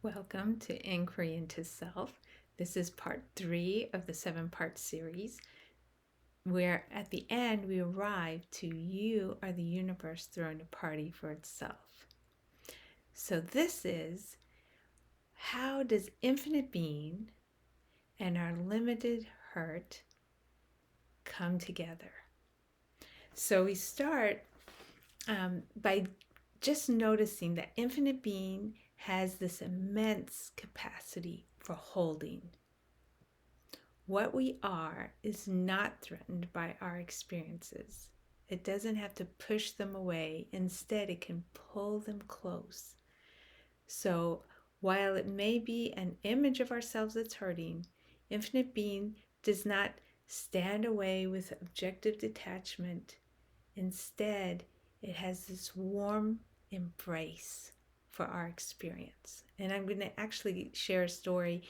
Welcome to Enquiry into Self. This is part 3 of the 7-part series, where at the end we arrive to you are the universe throwing a party for itself. So this is, how does infinite being and our limited hurt come together? So we start by just noticing that infinite being has this immense capacity for holding. What we are is not threatened by our experiences. It doesn't have to push them away. Instead, it can pull them close. So while it may be an image of ourselves that's hurting, infinite being does not stand away with objective detachment. Instead, it has this warm embrace for our experience. And I'm going to actually share a story.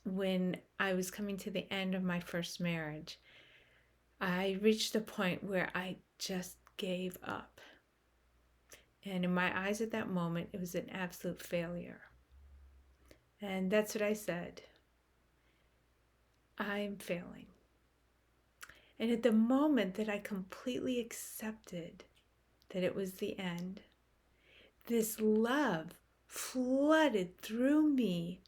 When I was coming to the end of my first marriage, I reached a point where I just gave up. And in my eyes at that moment, it was an absolute failure. And that's what I said. I'm failing. And at the moment that I completely accepted that it was the end, this love flooded through me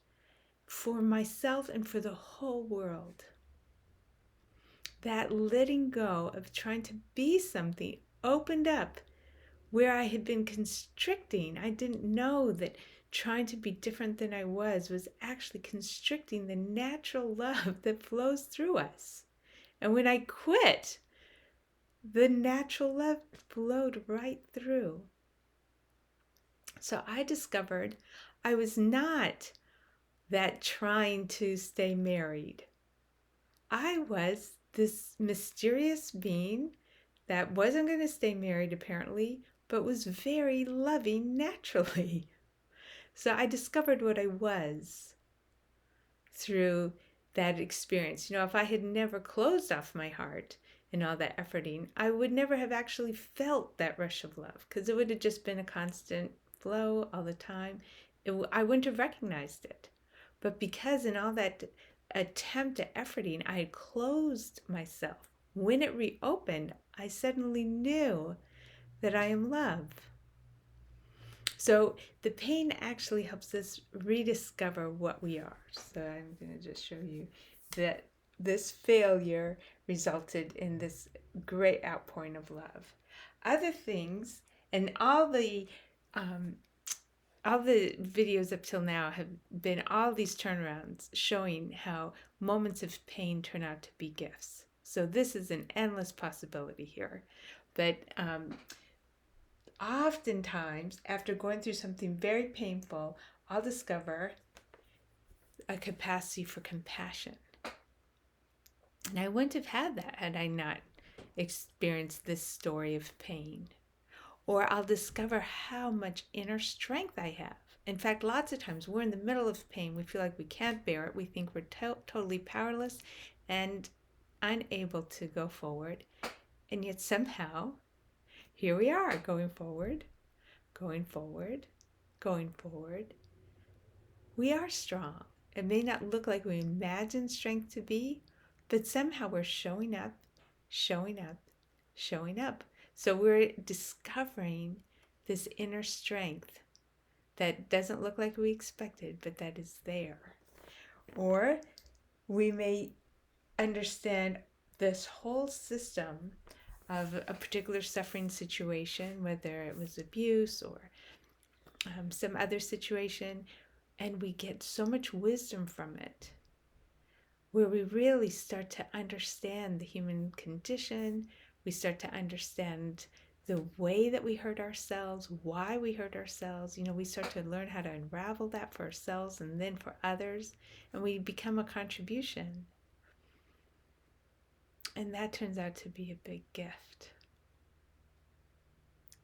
for myself and for the whole world. That letting go of trying to be something opened up where I had been constricting. I didn't know that trying to be different than I was actually constricting the natural love that flows through us. And when I quit, the natural love flowed right through. So I discovered I was not that trying to stay married. I was this mysterious being that wasn't going to stay married apparently, but was very loving naturally. So I discovered what I was through that experience. If I had never closed off my heart and all that efforting, I would never have actually felt that rush of love, because it would have just been a constant flow all the time. I wouldn't have recognized it. But because in all that attempt at efforting, I had closed myself, when it reopened, I suddenly knew that I am love. So the pain actually helps us rediscover what we are. So I'm going to just show you that this failure resulted in this great outpouring of love. Other things, and all the videos up till now have been all these turnarounds showing how moments of pain turn out to be gifts. So this is an endless possibility here. But oftentimes, after going through something very painful, I'll discover a capacity for compassion. And I wouldn't have had that had I not experienced this story of pain. Or I'll discover how much inner strength I have. In fact, lots of times we're in the middle of pain. We feel like we can't bear it. We think we're totally powerless and unable to go forward. And yet somehow, here we are, going forward, going forward, going forward. We are strong. It may not look like we imagine strength to be, but somehow we're showing up, showing up, showing up. So we're discovering this inner strength that doesn't look like we expected, but that is there. Or we may understand this whole system of a particular suffering situation, whether it was abuse or some other situation, and we get so much wisdom from it, where we really start to understand the human condition. We start to understand the way that we hurt ourselves, why we hurt ourselves. We start to learn how to unravel that for ourselves and then for others, and we become a contribution. And that turns out to be a big gift.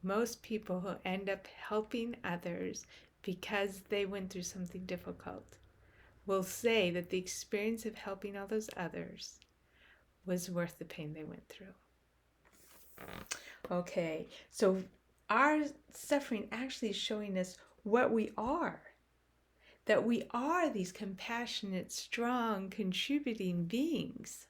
Most people who end up helping others because they went through something difficult will say that the experience of helping all those others was worth the pain they went through. Okay, so our suffering actually is showing us what we are. that we are these compassionate, strong, contributing beings.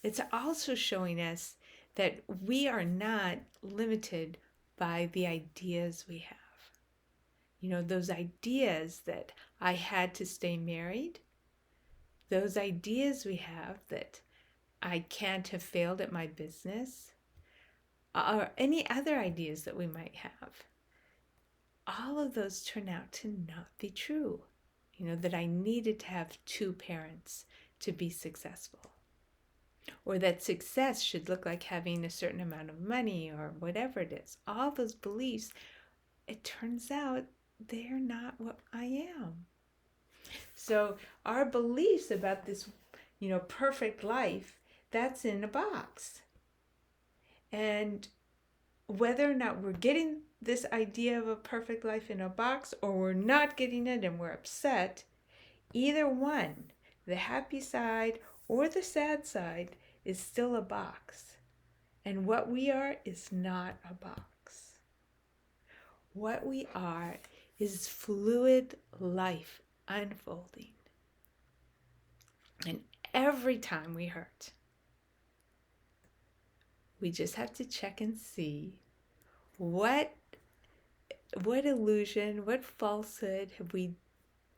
It's also showing us that we are not limited by the ideas we have. You know, those ideas that I had to stay married, those ideas we have that I can't have failed at my business, or any other ideas that we might have. All of those turn out to not be true. You know, that I needed to have two parents to be successful, or that success should look like having a certain amount of money, or whatever it is. All those beliefs, it turns out they're not what I am. So our beliefs about this, perfect life, that's in a box. And whether or not we're getting this idea of a perfect life in a box, or we're not getting it and we're upset, either one, the happy side or the sad side, is still a box. And what we are is not a box. What we are is fluid life unfolding. And every time we hurt, we just have to check and see what illusion, what falsehood have we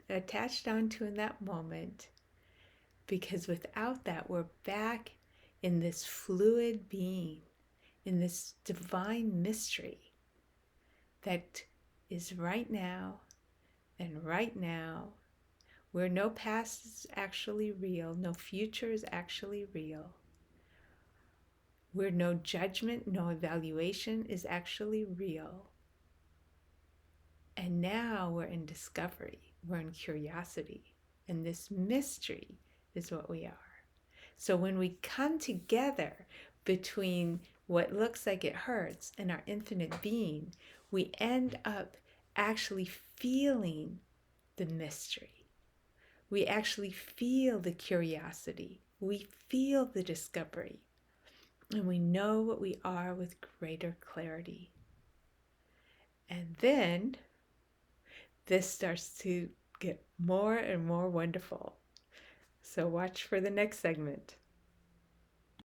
attached onto in that moment, because without that, we're back in this fluid being, in this divine mystery that is right now and right now, where no past is actually real, no future is actually real, where no judgment, no evaluation is actually real. And now we're in discovery, we're in curiosity, and this mystery is what we are. So when we come together between what looks like it hurts and our infinite being, we end up actually feeling the mystery. We actually feel the curiosity. We feel the discovery. And we know what we are with greater clarity. And then this starts to get more and more wonderful. So watch for the next segment.